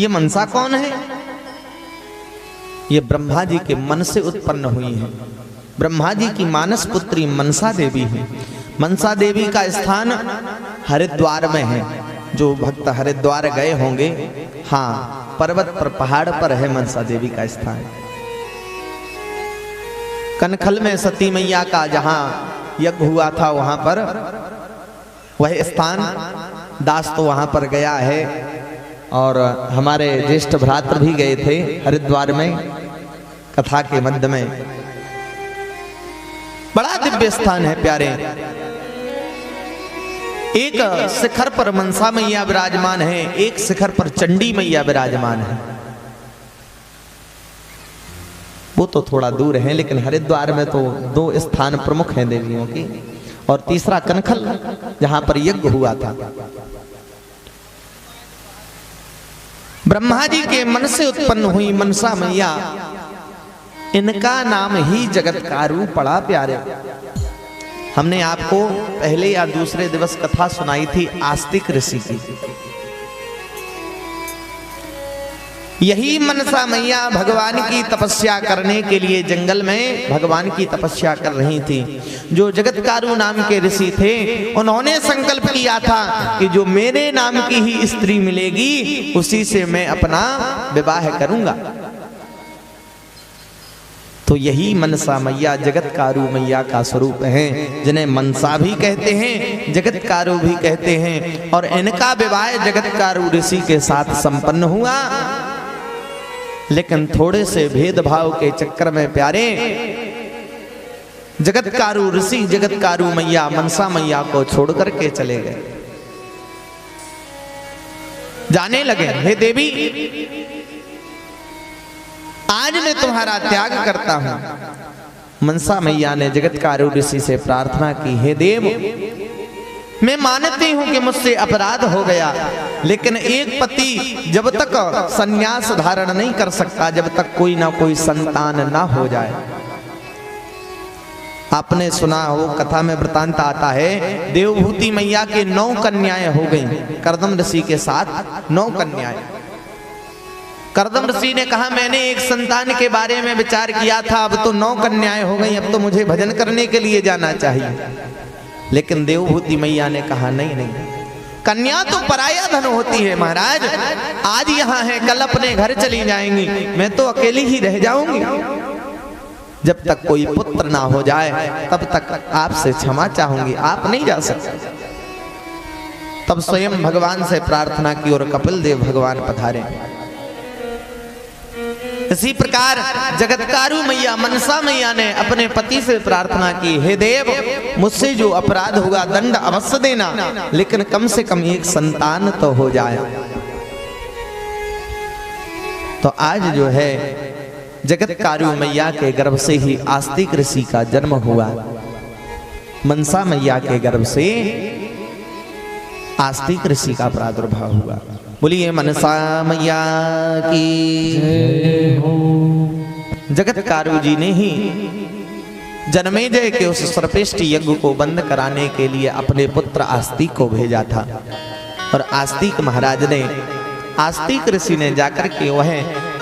ये मनसा कौन है? ये ब्रह्मा जी के मन से उत्पन्न हुई है। ब्रह्मा जी की मानस पुत्री मनसा देवी है। मनसा देवी का स्थान हरिद्वार में है। जो भक्त हरिद्वार गए होंगे, हाँ, पर्वत पर पहाड़ पर है मनसा देवी का स्थान। कनखल में सती मैया का जहां यज्ञ हुआ था वहां पर वह स्थान, दास तो वहां पर गया है और हमारे ज्येष्ठ भ्रातृ भी गए थे हरिद्वार में कथा के मध्य में। बड़ा दिव्य स्थान है प्यारे। एक शिखर पर मनसा मैया विराजमान है, एक शिखर पर चंडी मैया विराजमान है। वो तो थोड़ा दूर है, लेकिन हरिद्वार में तो दो स्थान प्रमुख हैं देवियों की, और तीसरा कनखल जहां पर यज्ञ हुआ था। ब्रह्मा जी के मन से उत्पन्न हुई मनसा मैया, इनका नाम ही जगतकारु पड़ा प्यारे। हमने आपको पहले या दूसरे दिवस कथा सुनाई थी आस्तिक ऋषि की। यही मनसा मैया भगवान की तपस्या करने के लिए जंगल में भगवान की तपस्या कर रही थी। जो जगतकारु नाम के ऋषि थे, उन्होंने संकल्प किया था कि जो मेरे नाम की ही स्त्री मिलेगी उसी से मैं अपना विवाह करूंगा। तो यही मनसा मैया जगतकारु मैया का स्वरूप है, जिन्हें मनसा भी कहते हैं, जगतकारु भी कहते हैं। और इनका विवाह जगतकारु ऋषि के साथ संपन्न हुआ, लेकिन थोड़े से भेदभाव के चक्कर में प्यारे जगतकारु ऋषि जगतकारु मैया मनसा मैया को छोड़ करके चले गए। जाने लगे, हे देवी, आज मैं तुम्हारा त्याग करता हूं। मनसा मैया ने जगतकारु ऋषि से प्रार्थना की, हे देव, मैं मानती हूं कि मुझसे अपराध हो गया, लेकिन एक पति जब तक संन्यास धारण नहीं कर सकता जब तक कोई ना कोई संतान ना हो जाए। आपने सुना हो, कथा में वृतांत आता है, देवभूति मैया के 9 कन्याएं हो गईं, कर्दम ऋषि के साथ 9 कन्याएं। कर्दम ऋषि ने कहा, मैंने एक संतान के बारे में विचार किया था, अब तो 9 कन्याएं हो गई, अब तो मुझे भजन करने के लिए जाना चाहिए। लेकिन देवभूति मैया ने कहा, नहीं नहीं, कन्या तो पराया धन होती है महाराज। आज यहाँ है, कल अपने घर चली जाएंगी, मैं तो अकेली ही रह जाऊंगी। जब तक कोई पुत्र ना हो जाए तब तक आपसे क्षमा चाहूंगी, आप नहीं जा सकते। तब स्वयं भगवान से प्रार्थना की और कपिल देव भगवान पधारे। इसी प्रकार जगतकारु मैया मनसा मैया ने अपने पति से प्रार्थना की, हे देव, मुझसे जो अपराध हुआ दंड अवश्य देना, लेकिन कम से कम एक संतान तो हो जाए। तो आज जो है जगतकारु मैया के गर्भ से ही आस्तिक ऋषि का जन्म हुआ। मनसा मैया के गर्भ से आस्तिक ऋषि का प्रादुर्भाव हुआ। बोलिए मनसा मैया की जय हो। जगतकारु जी ने ही जन्मेजय के उस सर्पेष्ट यज्ञ को बंद कराने के लिए अपने पुत्र आस्तिक को भेजा था, और आस्तिक महाराज ने, आस्तिक ऋषि ने जाकर के वह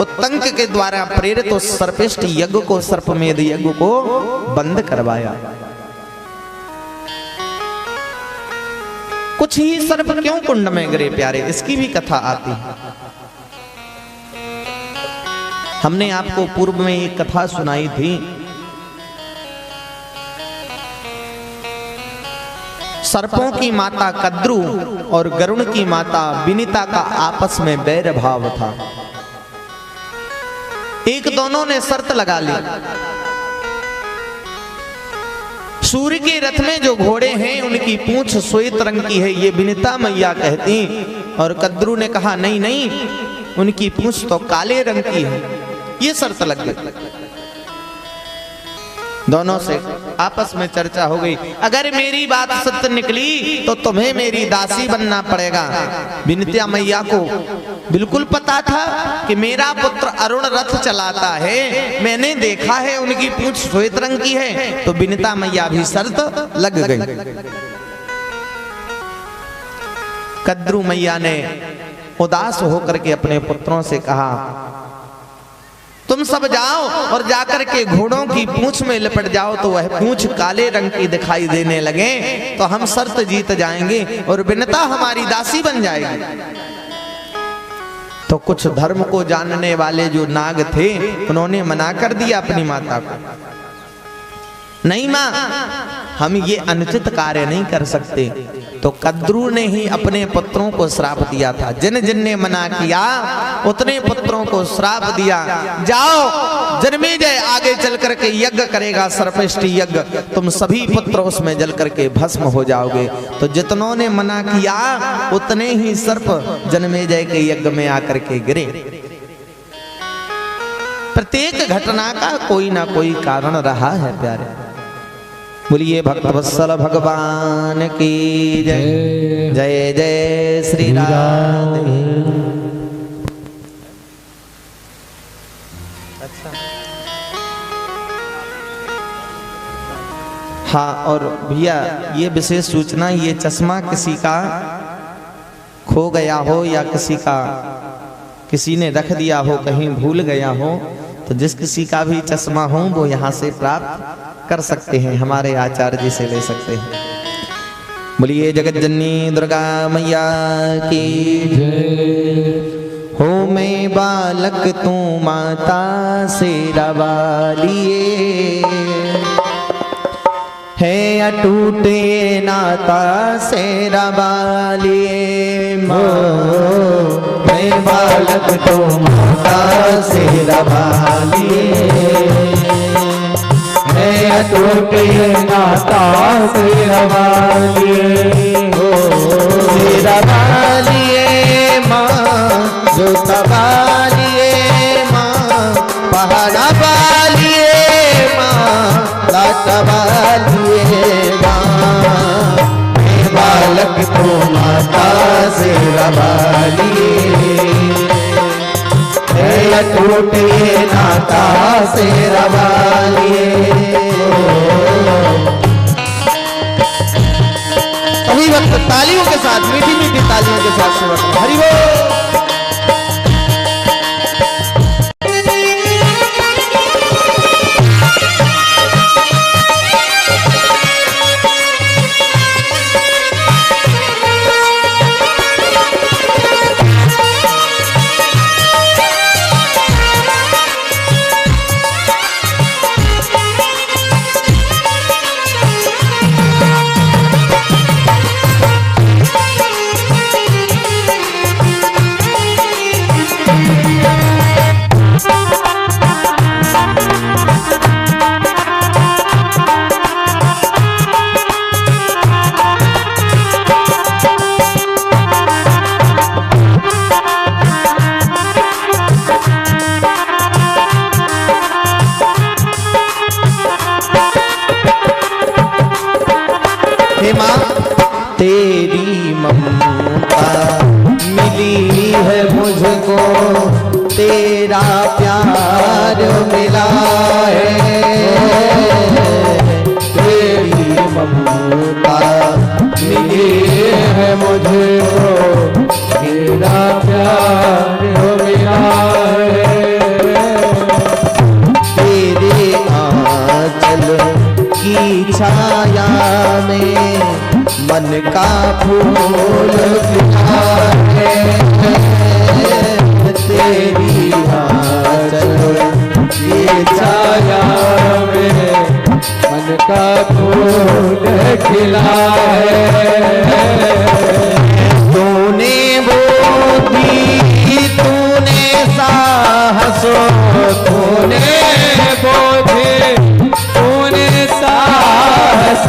उत्तंक के द्वारा प्रेरित उस सर्पेष्ट यज्ञ को, सर्पमेध यज्ञ को बंद करवाया। कुछ ही सर्प क्यों कुंड में गिरे प्यारे, इसकी भी कथा आती है। हमने आपको पूर्व में एक कथा सुनाई थी, सर्पों की माता कद्रु और गरुण की माता विनिता का आपस में बैर भाव था। एक दोनों ने शर्त लगा ली, सूर्य के रथ में जो घोड़े हैं उनकी पूंछ श्वेत रंग की है, ये विनिता मैया कहती, और कद्रु ने कहा नहीं नहीं, उनकी पूंछ तो काले रंग की है। ये शर्त लग गई, दोनों से आपस में चर्चा हो गई। अगर मेरी बात सत्य निकली तो तुम्हें मेरी दासी बनना पड़ेगा। विनिता मैया को बिल्कुल पता था कि मेरा पुत्र अरुण रथ चलाता है, मैंने देखा है उनकी पूंछ श्वेत रंग की है, तो विनिता मैया भी शर्त लग गई। कद्रु मैया ने उदास होकर के अपने पुत्रों से कहा, तुम सब जाओ और जाकर के घोड़ों की पूंछ में लिपट जाओ, तो वह पूंछ काले रंग की दिखाई देने लगे तो हम शर्त जीत जाएंगे और विनता हमारी दासी बन जाएगी। तो कुछ धर्म को जानने वाले जो नाग थे उन्होंने मना कर दिया अपनी माता को, नहीं मां, हम ये अनुचित कार्य नहीं कर सकते। तो कद्रू ने ही अपने पुत्रों को श्राप दिया था, जिन जिन ने मना किया उतने पुत्रों को श्राप दिया, जाओ जन्मेजय आगे चल करके यज्ञ करेगा, सर्पष्टि यज्ञ, तुम सभी पुत्र उसमें जल करके भस्म हो जाओगे। तो जितनों ने मना किया उतने ही सर्प जन्मेजय के यज्ञ में आकर के गिरे। प्रत्येक घटना का कोई ना कोई कारण रहा है प्यारे। बोलिए भक्तवत्सल भगवान की जय। जय जय श्री राधे। अच्छा हाँ, और भैया ये विशेष सूचना, ये चश्मा किसी का खो गया हो या किसी ने रख दिया हो, कहीं भूल गया हो, तो जिस किसी का भी चश्मा हो वो यहाँ से प्राप्त कर सकते हैं, हमारे आचार्य जी से ले सकते हैं। बोलिए जगत जननी दुर्गा मैया की जय। हो मैं बालक तू माता शेरा वालिए, है अटूटे नाता शेरा वालिए। मैं बालक तू माता शेरा वालिए, टूटे नाता शेरा वालिए, शेरा वालिए माँ, जोता वालिए माँ, पहाड़ा वालिए माँ, लाटा वालिए माँ। मैं बालक तो माता शेरा वालिए, टूटे नाता शेरा वालिए। सभी वक्त तालियों के साथ, मीठी मीठी तालियों के साथ सेवा करें। हरि बोल। तेरी ममता मिली है मुझको, तेरा प्यार मिला है। तेरी ममता मिली है मुझको, तेरा प्यार मिला है। तेरे आंचल की छाया में मन का फूल खिला है। तेरी आंचल की छाया में मन का फूल खिला है। तूने बोधी, तूने साहस, तूने बोधे, तूने साहस,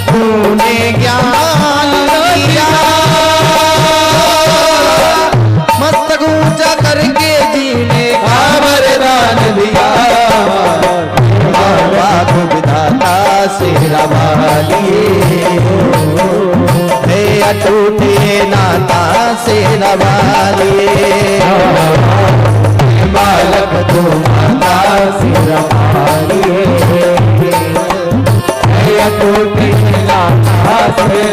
तूने ज्ञान दिया, मस्तक ऊंचा करके जीने का वरदान दिया। विधाता शेरा वालिए, हे अटूटे नाता शेरा वालिए। बालक तो माता शेरा वालिए, टूटे नाता शेरा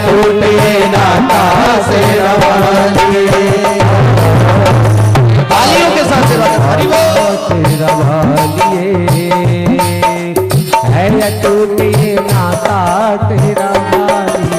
टूटे नाता शेरा वाली। तालियों के साथ सेवा कर, हरि बोल। शेरा वाली है टूटे नाता तेरा वाली।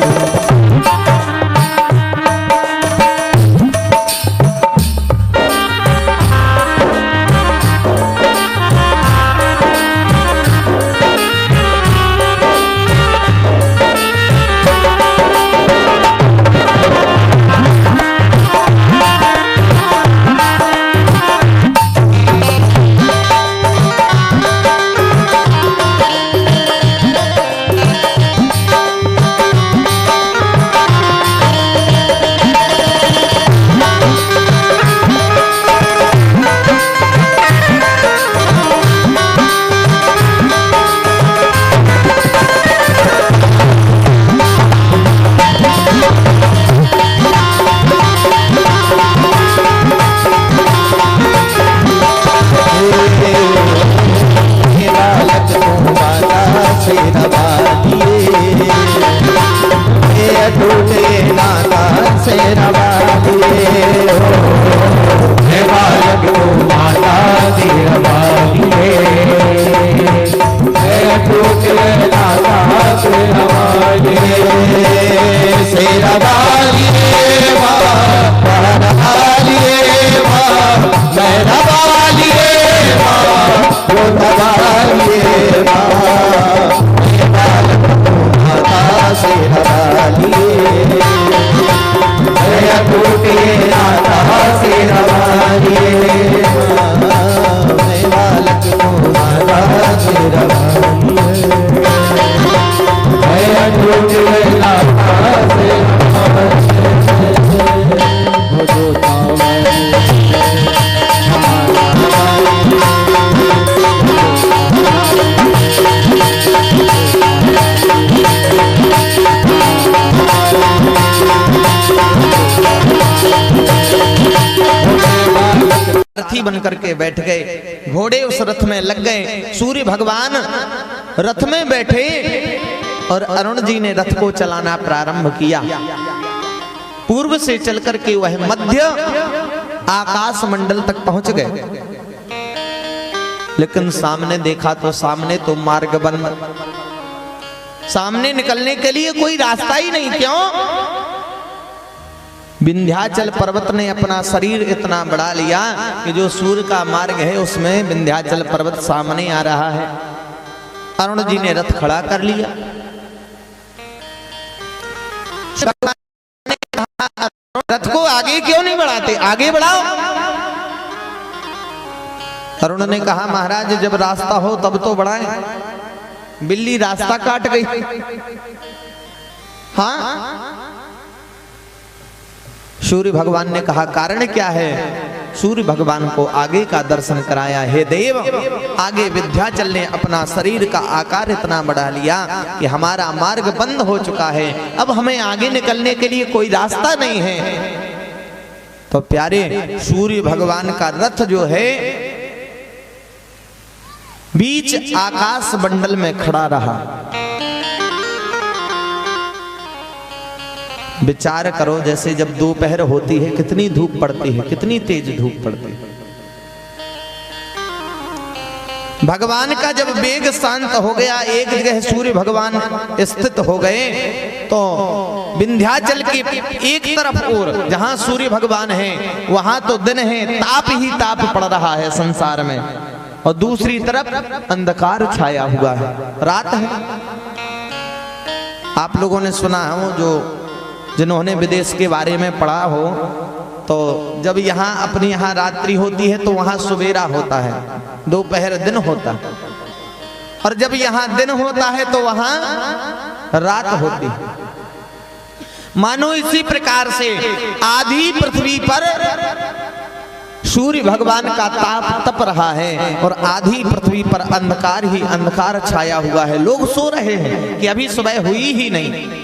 सारथी बनकर के बैठ गए, घोड़े उस रथ में लग गए। सूर्य भगवान रथ में बैठे और अरुण जी ने रथ को चलाना प्रारंभ किया। पूर्व से चलकर के वह मध्य आकाश मंडल तक पहुंच गए, लेकिन सामने देखा तो सामने तो मार्ग बंद, सामने निकलने के लिए कोई रास्ता ही नहीं। क्यों? विंध्याचल पर्वत ने अपना शरीर इतना बढ़ा लिया कि जो सूर्य का मार्ग है उसमें विंध्याचल पर्वत सामने आ रहा है। अरुण जी ने रथ खड़ा कर लिया। रथ को आगे क्यों नहीं बढ़ाते, आगे बढ़ाओ। अरुण ने कहा महाराज जब रास्ता हो तब तो बढ़ाएं, बिल्ली रास्ता काट गई। हाँ, सूर्य भगवान ने कहा कारण क्या है? सूर्य भगवान को आगे का दर्शन कराया। हे देव, आगे विंध्याचल ने अपना शरीर का आकार इतना बढ़ा लिया कि हमारा मार्ग बंद हो चुका है, अब हमें आगे निकलने के लिए कोई रास्ता नहीं है। तो प्यारे सूर्य भगवान का रथ जो है बीच आकाश मंडल में खड़ा रहा। विचार करो, जैसे जब दोपहर होती है कितनी धूप पड़ती है, कितनी तेज धूप पड़ती है। भगवान का जब वेग शांत हो गया, एक जगह सूर्य भगवान स्थित हो गए, तो विंध्याचल की एक तरफ ओर जहां सूर्य भगवान है वहां तो दिन है, ताप ही ताप पड़ रहा है संसार में, और दूसरी तरफ अंधकार छाया हुआ है, रात है। आप लोगों ने सुना हो, जो जिन्होंने विदेश के बारे में पढ़ा हो, तो जब यहाँ अपनी यहाँ रात्रि होती है तो वहाँ सवेरा होता है, दोपहर दिन होता है, और जब यहाँ दिन होता है तो वहाँ रात होती है। मानो इसी प्रकार से आधी पृथ्वी पर सूर्य भगवान का ताप तप रहा है और आधी पृथ्वी पर अंधकार ही अंधकार छाया हुआ है। लोग सो रहे हैं कि अभी सुबह हुई ही नहीं।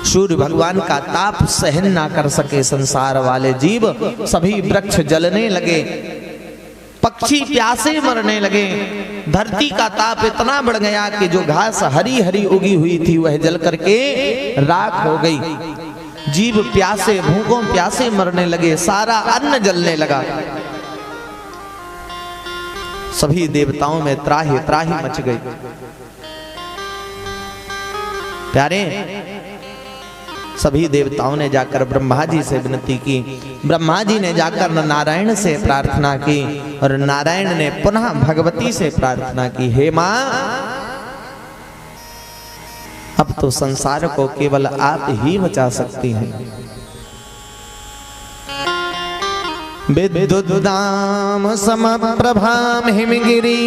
सूर्य भगवान का ताप सहन ना कर सके संसार वाले जीव, सभी वृक्ष जलने लगे, पक्षी प्यासे मरने लगे, धरती का ताप इतना बढ़ गया कि जो घास हरी हरी उगी हुई थी वह जल करके राख हो गई। जीव प्यासे, भूखों प्यासे मरने लगे, सारा अन्न जलने लगा। सभी देवताओं में त्राहि त्राहि मच गई। प्यारे, सभी देवताओं ने जाकर ब्रह्मा जी से विनती की। ब्रह्मा जी ने जाकर नारायण से प्रार्थना की और नारायण ने पुनः भगवती से प्रार्थना की, हे मां, अब तो संसार को केवल आप ही बचा सकती हैं। विद्युद्दाम समप्रभाम हिमगिरी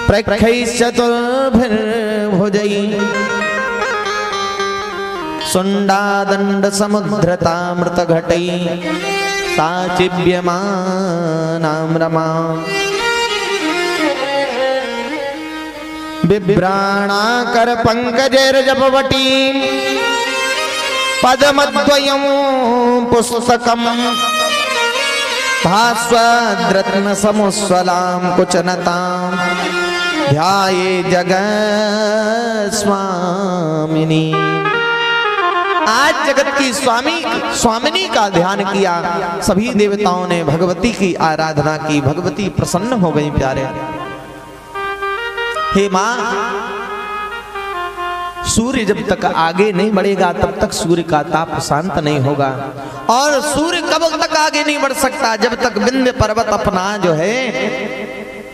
प्रखैश्चतुर्भिर्भुजैः सुंडादंड समुद्रतामृत घटै साचिव्यमानां रमा बिभ्राणाकर पंकजैर्जपवटी पद्मद्वयं पुस्तकम् भास्वद्रत्न समुस्वलां कुचनतां ध्याये जगत्स्वामिनी। आज जगत की स्वामिनी का ध्यान किया। सभी देवताओं ने भगवती की आराधना की। भगवती प्रसन्न हो गई। प्यारे, हे मां, सूर्य जब तक आगे नहीं बढ़ेगा तब तक सूर्य का ताप शांत नहीं होगा। और सूर्य कब तक आगे नहीं बढ़ सकता? जब तक विंध्य पर्वत अपना जो है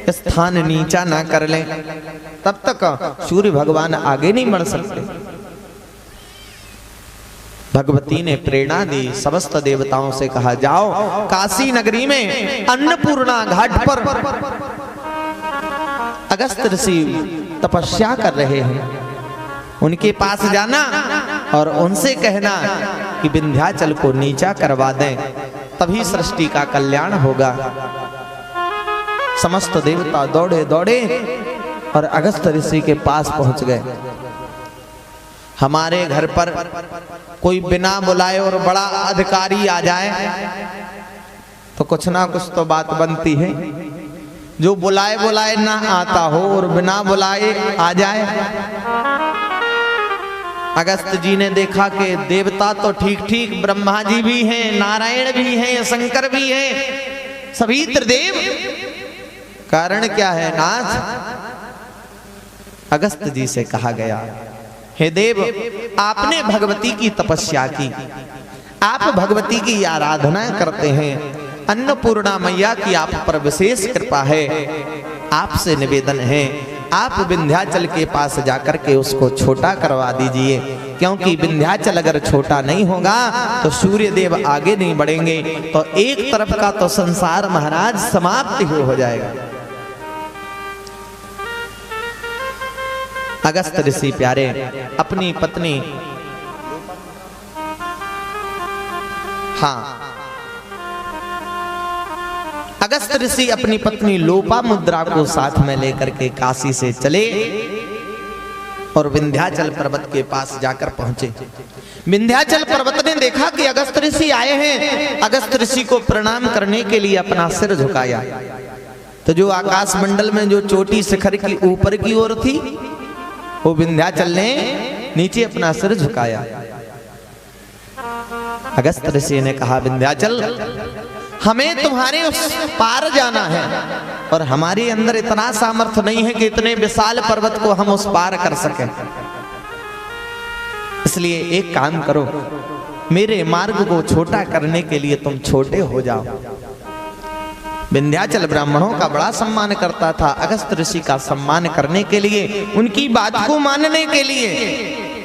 स्थान नीचा ना कर ले, तब तक सूर्य भगवान आगे नहीं बढ़ सकते। भगवती ने प्रेरणा दी। समस्त देवताओं से कहा, जाओ काशी नगरी में अन्नपूर्णा घाट पर अगस्त ऋषि तपस्या कर रहे हैं, उनके पास जाना और उनसे कहना कि विंध्याचल को नीचा करवा दें, तभी सृष्टि का कल्याण होगा। समस्त देवता दौड़े दौड़े और अगस्त ऋषि के पास पहुंच गए। हमारे घर पर कोई बिना बुलाए और बड़ा अधिकारी आ जाए तो कुछ ना कुछ तो बात बनती है। जो बुलाए बुलाए ना आता हो और बिना बुलाए आ जाए। अगस्त जी ने देखा कि देवता तो ठीक ठीक, ब्रह्मा जी भी हैं, नारायण भी हैं, शंकर भी हैं, सभी त्रिदेव, कारण क्या है नाथ? अगस्त जी से कहा गया, हे देव, आपने भगवती की तपस्या की, आप भगवती की आराधना करते हैं, अन्नपूर्णा मैया की आप पर विशेष कृपा है। आपसे निवेदन है, आप विंध्याचल के पास जाकर के उसको छोटा करवा दीजिए, क्योंकि विंध्याचल अगर छोटा नहीं होगा तो सूर्य देव आगे नहीं बढ़ेंगे, तो एक तरफ का तो संसार महाराज समाप्त ही हो जाएगा। अगस्त ऋषि प्यारे अपनी पत्नी, अगस्त ऋषि अपनी पत्नी लोपामुद्रा को साथ में लेकर के काशी से चले और विंध्याचल पर्वत के पास जाकर पहुंचे। विंध्याचल पर्वत ने देखा कि अगस्त ऋषि आए हैं। अगस्त ऋषि को प्रणाम करने के लिए अपना सिर झुकाया, तो जो आकाश मंडल में जो चोटी शिखर की ऊपर की ओर थी, वो विंध्याचल ने नीचे अपना सिर झुकाया। अगस्त ऋषि ने कहा, विंध्याचल, हमें तुम्हारे उस पार जाना है और हमारे अंदर इतना सामर्थ्य नहीं है कि इतने विशाल पर्वत को हम उस पार कर सकें। इसलिए एक काम करो, मेरे मार्ग को छोटा करने के लिए तुम छोटे हो जाओ। विंध्याचल ब्राह्मणों का बड़ा सम्मान करता था। अगस्त ऋषि का सम्मान करने के लिए, उनकी बात को मानने के लिए,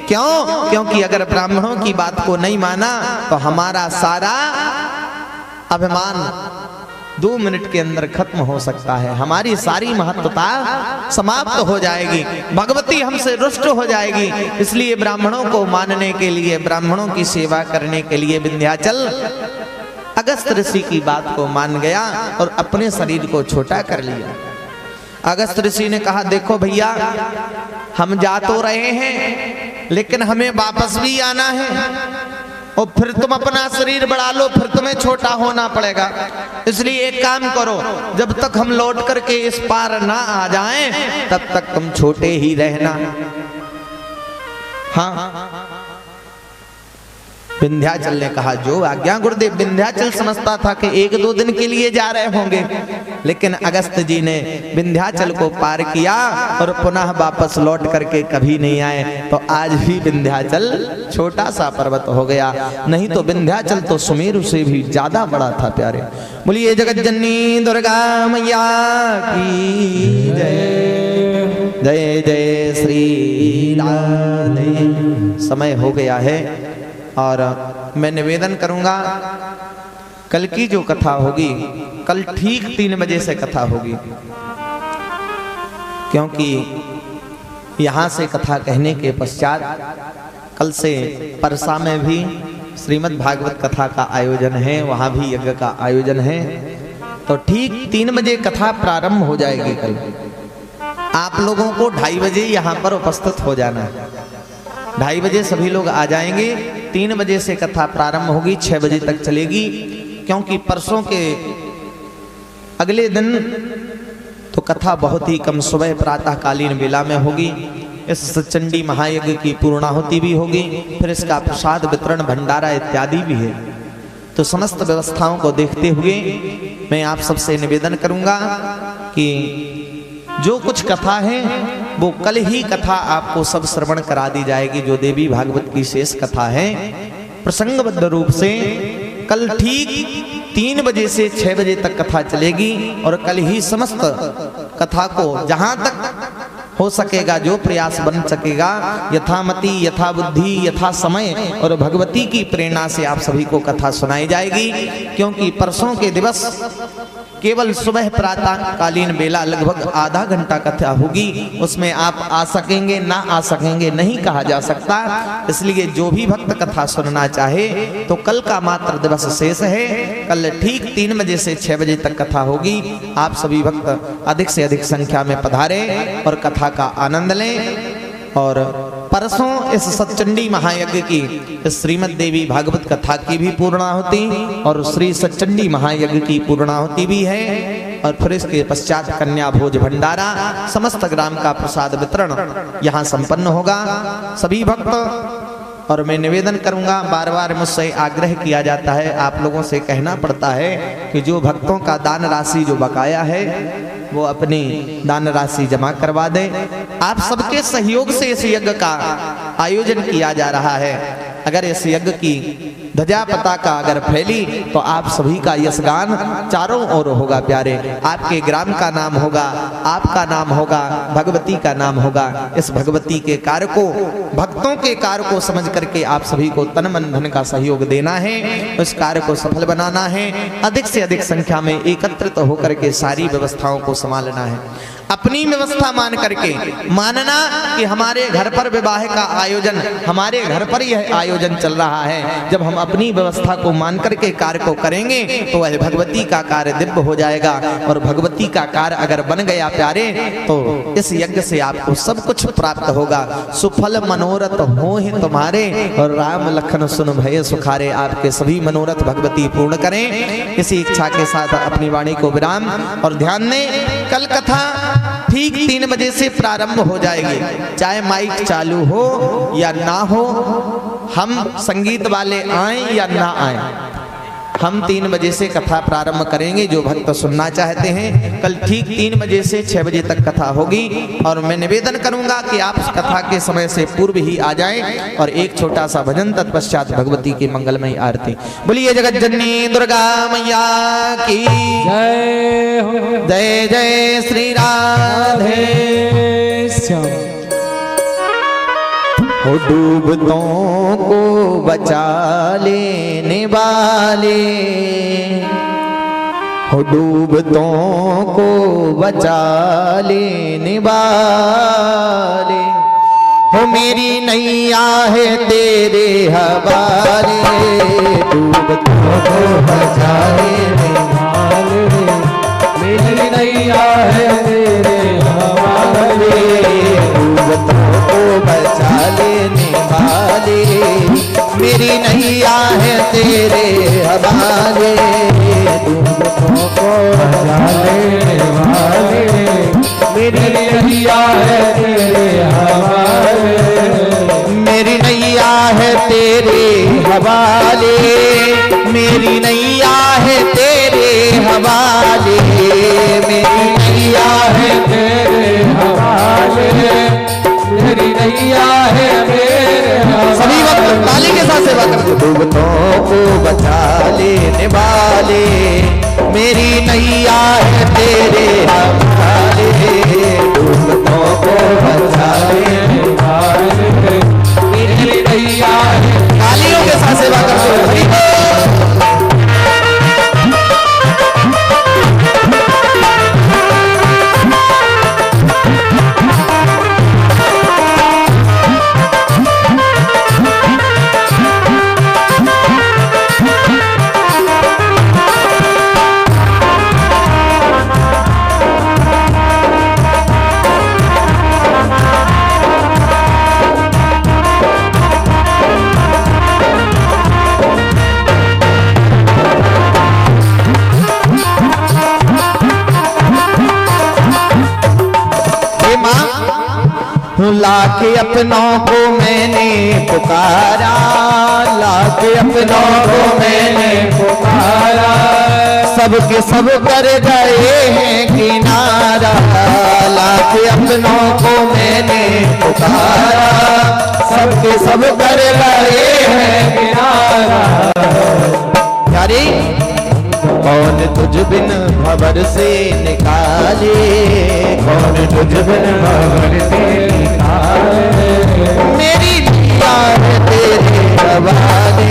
क्यों? क्योंकि अगर ब्राह्मणों की बात को नहीं माना तो हमारा सारा अभिमान 2 मिनट के अंदर खत्म हो सकता है, हमारी सारी महत्वता समाप्त हो जाएगी, भगवती हमसे रुष्ट हो जाएगी। इसलिए ब्राह्मणों को मानने के लिए, ब्राह्मणों की सेवा करने के लिए विंध्याचल अगस्त ऋषि की बात को मान गया और अपने शरीर को छोटा कर लिया। अगस्त ऋषि ने कहा, देखो भैया, हम जा तो रहे हैं लेकिन हमें वापस भी आना है। और फिर तुम अपना शरीर बढ़ा लो, फिर तुम्हें छोटा होना पड़ेगा। इसलिए एक काम करो, जब तक हम लौट करके इस पार ना आ जाएं, तब तक तुम छोटे ही रहना। हाँ, विंध्याचल ने कहा जो आज्ञा गुरुदेव। विंध्याचल समझता था कि 1-2 दिन के लिए जा रहे होंगे, लेकिन अगस्त जी ने विंध्याचल को पार किया और पुनः वापस लौट करके कभी नहीं आए। तो आज भी विंध्याचल छोटा सा पर्वत हो गया, नहीं तो विंध्याचल तो सुमेरु से भी ज्यादा बड़ा था। प्यारे, बोलिए जगत जननी दुर्गा मैया की जय। जय जय श्री राधे। समय हो गया है और मैं निवेदन करूंगा, कल की जो कथा होगी, कल ठीक 3 बजे से कथा होगी, क्योंकि यहाँ से कथा कहने के पश्चात कल से परसा में भी श्रीमद् भागवत कथा का आयोजन है, वहाँ भी यज्ञ का आयोजन है। तो ठीक 3 बजे कथा प्रारंभ हो जाएगी। कल आप लोगों को 2:30 बजे यहाँ पर उपस्थित हो जाना है। 2:30 बजे सभी लोग आ जाएंगे। 3 बजे से कथा प्रारंभ होगी, 6 बजे तक चलेगी, क्योंकि परसों के अगले दिन तो कथा बहुत ही कम सुबह प्रातःकालीन बेला में होगी। इस सचंडी महायज्ञ की पूर्णाहुति भी होगी, फिर इसका प्रसाद वितरण, भंडारा इत्यादि भी है। तो समस्त व्यवस्थाओं को देखते हुए मैं आप सबसे निवेदन करूंगा कि जो कुछ कथा है वो कल ही कथा आपको सब श्रवण करा दी जाएगी। जो देवी भागवत की शेष कथा है प्रसंगबद्ध रूप से कल ठीक 3 बजे से 6 बजे तक कथा चलेगी, और कल ही समस्त कथा को जहां तक हो सकेगा, जो प्रयास बन सकेगा, यथामति, यथा बुद्धि, यथा समय और भगवती की प्रेरणा से आप सभी को कथा सुनाई जाएगी। क्योंकि परसों के दिवस केवल सुबह प्रातःकालीन बेला लगभग आधा घंटा कथा होगी, उसमें आप आ सकेंगे ना आ सकेंगे नहीं कहा जा सकता। इसलिए जो भी भक्त कथा सुनना चाहे तो कल का मात्र दिवस शेष है। कल ठीक 3 बजे से 6 बजे तक कथा होगी। आप सभी भक्त अधिक से अधिक संख्या में पधारें और कथा का आनंद लें। और परसों इस सच्चंडी महायज्ञ की, इस श्रीमद् देवी भागवत कथा की भी पूर्णाहुति और श्री सच्चंडी महायज्ञ की पूर्णाहुति भी है। और फिर इसके पश्चात कन्या भोज भंडारा, समस्त ग्राम का प्रसाद वितरण यहाँ संपन्न होगा। सभी भक्त, और मैं निवेदन करूंगा, बार बार मुझसे आग्रह किया जाता है, आप लोगों से कहना पड़ता है कि जो भक्तों का दान राशि जो बकाया है वो अपनी दान राशि जमा करवा दें। आप सबके सहयोग से इस यज्ञ का आयोजन किया जा रहा है। अगर इस यज्ञ की ध्वजा पताका अगर फैली तो आप सभी का यशगान चारों ओर होगा। प्यारे, आपके ग्राम का नाम होगा, आपका नाम होगा, भगवती का नाम होगा। इस भगवती के कार्य को, भक्तों के कार्य को समझ करके आप सभी को तन मन धन का सहयोग देना है, उस कार्य को सफल बनाना है। अधिक से अधिक संख्या में एकत्रित होकर के सारी व्यवस्थाओं को संभालना है। अपनी व्यवस्था मान करके मानना कि हमारे घर पर विवाह का आयोजन, हमारे घर पर यह आयोजन चल रहा है। जब हम अपनी व्यवस्था को मान करके कार्य को करेंगे तो वह भगवती का कार्य दिव्य हो जाएगा। और भगवती का कार्य अगर बन गया प्यारे, तो इस यज्ञ से आपको सब कुछ प्राप्त होगा। सुफल मनोरथ हो ही तुम्हारे, और राम लखन सुन भय सुखारे। आपके सभी मनोरथ भगवती पूर्ण करें। इसी इच्छा के साथ अपनी वाणी को विराम। और ध्यान दें, कल कथा ठीक 3 बजे से प्रारंभ हो जाएगी। चाहे माइक चालू हो या ना हो, हम संगीत वाले आए या ना आए, हम 3 बजे से कथा प्रारंभ करेंगे। जो भक्त सुनना चाहते हैं कल ठीक 3 बजे से 6 बजे तक कथा होगी। और मैं निवेदन करूंगा कि आप कथा के समय से पूर्व ही आ जाएं और एक छोटा सा भजन, तत्पश्चात भगवती की मंगलमयी आरती। बोलिए जगत जननी दुर्गा मैया की जय हो। जय जय श्री राधे श्याम। हो डूबतों को बचा लेने वाले, हो डूबतों को बचा लेने वाले, हो मेरी नैया है तेरे हवाले। डूबतों को बचा लेने वाले, मेरी नैया है तेरे हवाले। डूबतों को बचा लेने वाले, मेरी नैया है तेरे हवाले, दुखों को बचा लेने वाले, मेरी नैया है तेरे हवाले, मेरी नैया है तेरे हवाले, मेरी नैया है तेरे हवाले, मेरी नैया है तेरे हवाले, मेरी नैया है मेरे हवाले। सभी वक्त ताली के साथ सेवा करते। दुखों को बचा लेने वाले, मेरी नैया है तेरे हवाले, दुखों को बचा लेने वाले, मेरी नैया है। तालियों के साथ सेवा करते हो। हरि बोल। लाके अपनों को मैंने पुकारा, लाके अपनों को मैंने पुकारा, सबके सब कर गए हैं किनारा, लाके अपनों को मैंने पुकारा, सबके सब कर गए हैं किनारा। यारे कौन तुझ बिन खबर से निकाले, कौन तुझ बिन खबर से निकाले, मेरी नैया है तेरे हवाले,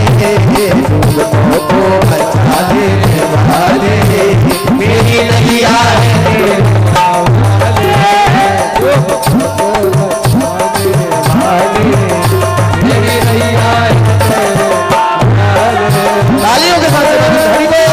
दुखों को बचा लेने वाले, मेरी नैया है तेरे हवाले, दुखों को बचा लेने वाले, मेरी नैया है तेरे हवाले। तालियों के साथ हरि बोल।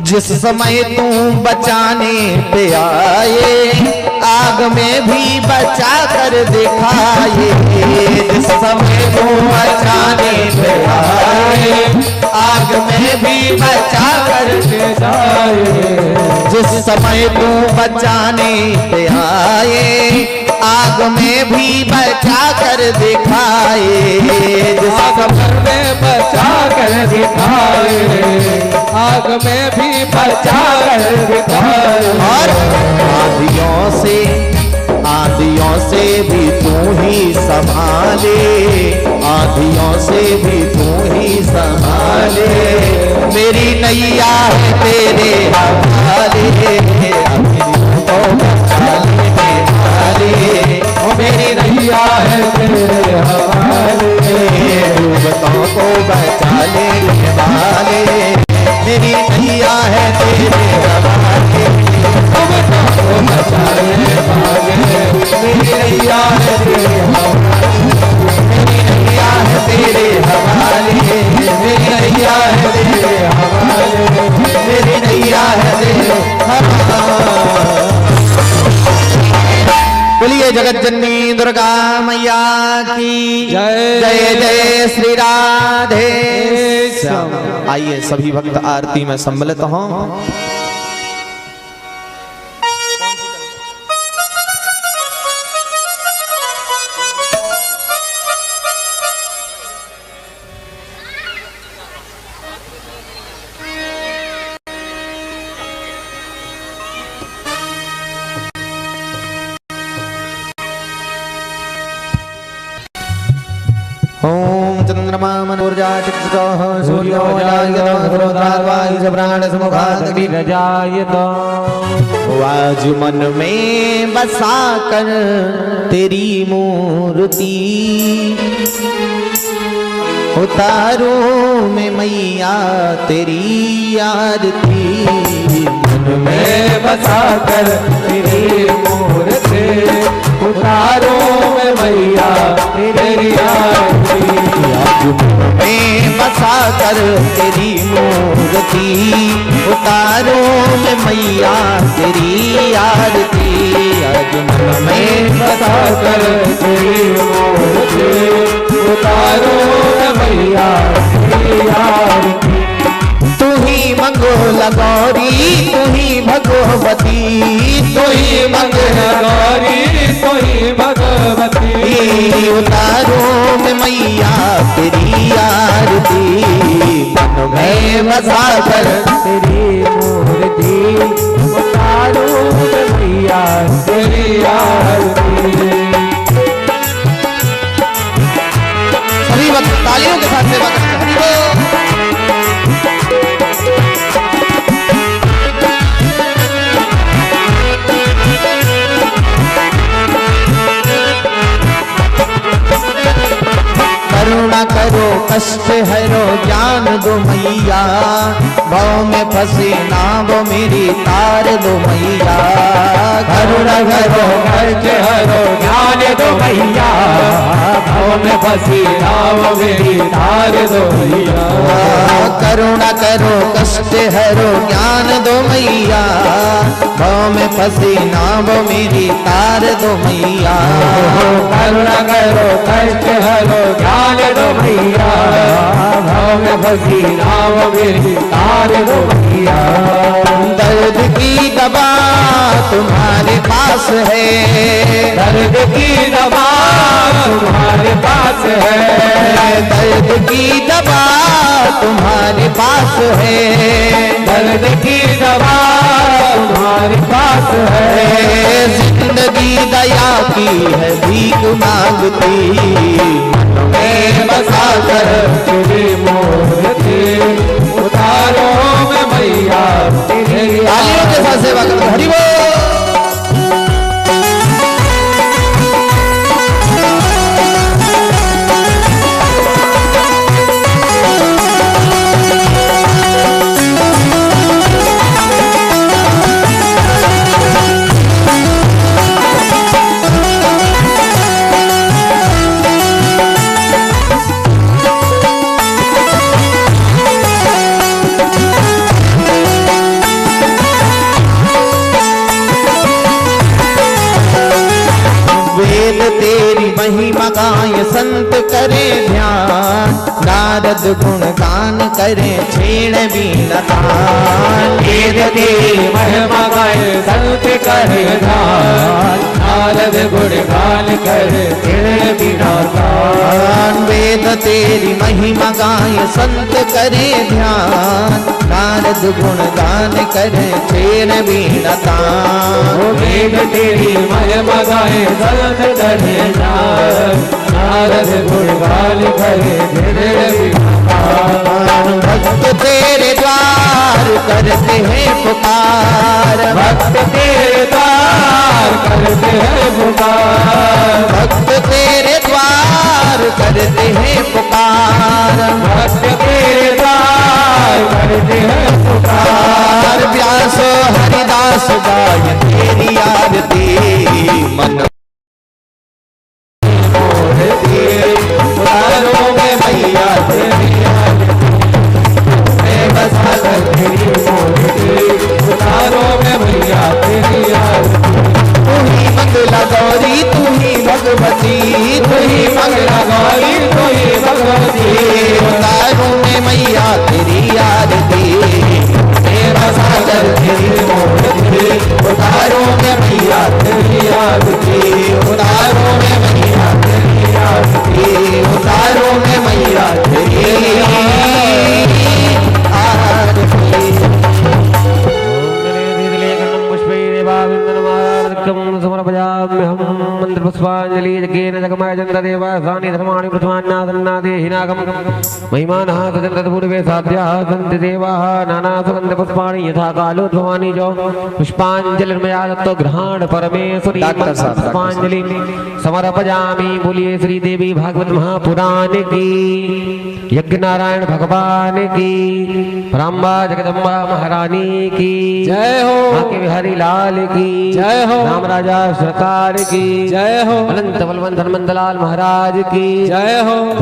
जिस समय तू बचाने पे आए, आग में भी बचा कर दिखाए, जिस समय तू बचाने पे आए, आग में भी बचा कर दिखाए, जिस समय तू बचाने पे आए, आग में भी बचा कर दिखाए, जिस समय में बचा कर दिखाए, आग में भी बचा कर दिखाए। और आंधियों से भी तू ही संभाले, आंधियों से भी तू ही संभाले, मेरी नैया है तेरे हवाले, तो बचा लेने वाले, मेरी नैया है तेरे हवाले, डूबतों को बचा लेने वाले, मेरी नैया है तेरे हवाले, डूबतों को बचा लेने वाले, मेरी नैया है तेरे हवाले, मेरी नैया है तेरे हवाले, मेरी नैया है तेरे हवाले, मेरी नैया है तेरे हवाले। बोलिए जगत जननी दुर्गा मैया की जय। जय जय श्री राधे श्याम। आइए सभी भक्त आरती में सम्मिलित हों। ओम चंद्रमा मनोर्जा चक्षुषः सूर्यो जायत स्रोत्राद्वायुष प्राण समुखात् विरजायत। आज मन में बसा कर तेरी मूर्ति उतारो में मैया तेरी आरती। मन में बसा कर तेरी मूर्ति उतारो में मैया तेरी आरती। आज मन में बसा कर तेरी मूर्ति उतारो में मैया तेरी आरती। आज मन में बसा कर तेरी मूर्ति उतारो में मैया तेरी आरती। तू ही मंगोला गौरी तू ही भगवती तू ही मंगला गौरी तू ही भगवती। उतारो में मैया तेरी आरती। मन में बसा कर तेरी मूर्ति उतारो में मैया तेरी आरती। सभी वक्त तालियों के साथ सेवा करते हैं। करुणा करो कष्ट हरो ज्ञान दो मैया भाव में फंसे ना वो मेरी तार दो मैया। करुणा करो कष्ट हरो ज्ञान दो मैया भाव में फंसी नाव मेरी तार दो मैया। करुणा करो कष्ट हरो ज्ञान दो मैया भाव में फंसी ना वो मेरी तार दो मैया। करुणा करो कष्ट हरो ज्ञान दो मैया भाव में फंसी नाव मेरी तार दो मैया। दर्द की दवा तुम्हारे पास है दर्द की दवा तुम्हारे पास है। दर्द की दवा तुम्हारे पास है। दर्द की दवा तुम्हारे पास है। जिंदगी दया की है भीख मांगती मैं बसा कर तेरी मूर्ति उतारो में मैया तेरी तालियों के साथ सेवा करते हरि बोल। वेद तेरी महिमा गाय संत करे ध्यान नारद गुणगान करे छेड़ बीना तान। वेद तेरी महिमा गाए संत करे ध्यान नारद गुणगान करे तेरे बिना तान। वेद तेरी महिमा गाय संत करे ध्यान नारद गुणगान करे छेड़ बीना तान। वेद तेरी महिमा गाए संत करे ध्यान नारद गुणगान करे तेरे बिना तान। भक्त तेरे द्वार करते हैं पुकार भक्त तेरे द्वार करते हैं पुकार। भक्त तेरे द्वार करते हैं पुकार। भक्त तेरे द्वार करते हैं पुकार। व्यास हरिदास गाय तेरी आरती मन उतारो में मैया तेरी मैं बसा कर तेरी मूर्ति उतारो में मैया तेरी तू ही मंगला गौरी तू ही भगवती तू ही मंगला गौरी तू ही भगवती। उतारो में मैया सुगंध पुष्पांजलि यज्ञेन जगमय चंद्र देवासानि धर्माणि प्रथमान्नादन्नादे हिनागम महिमानः सजन्त पूर्वे साध्याः सन्ति देवाः नाना सुगंध पुष्पाणि यथा कालोद्भवानि जो पुष्पांजलिर्मया दत्तो गृहाण परमेश्वरी पुष्पांजलि समर्पयामि। बोलिए श्री देवी भागवत महापुराण की, यज्ञ नारायण भगवान की, रामबा जगदम्बा महारानी की जय हो, आके बिहारी लाल की जय हो, राम राजा सरकार की जय हो, अनंत बलवंत हनुमंत लाल महाराज की जय हो।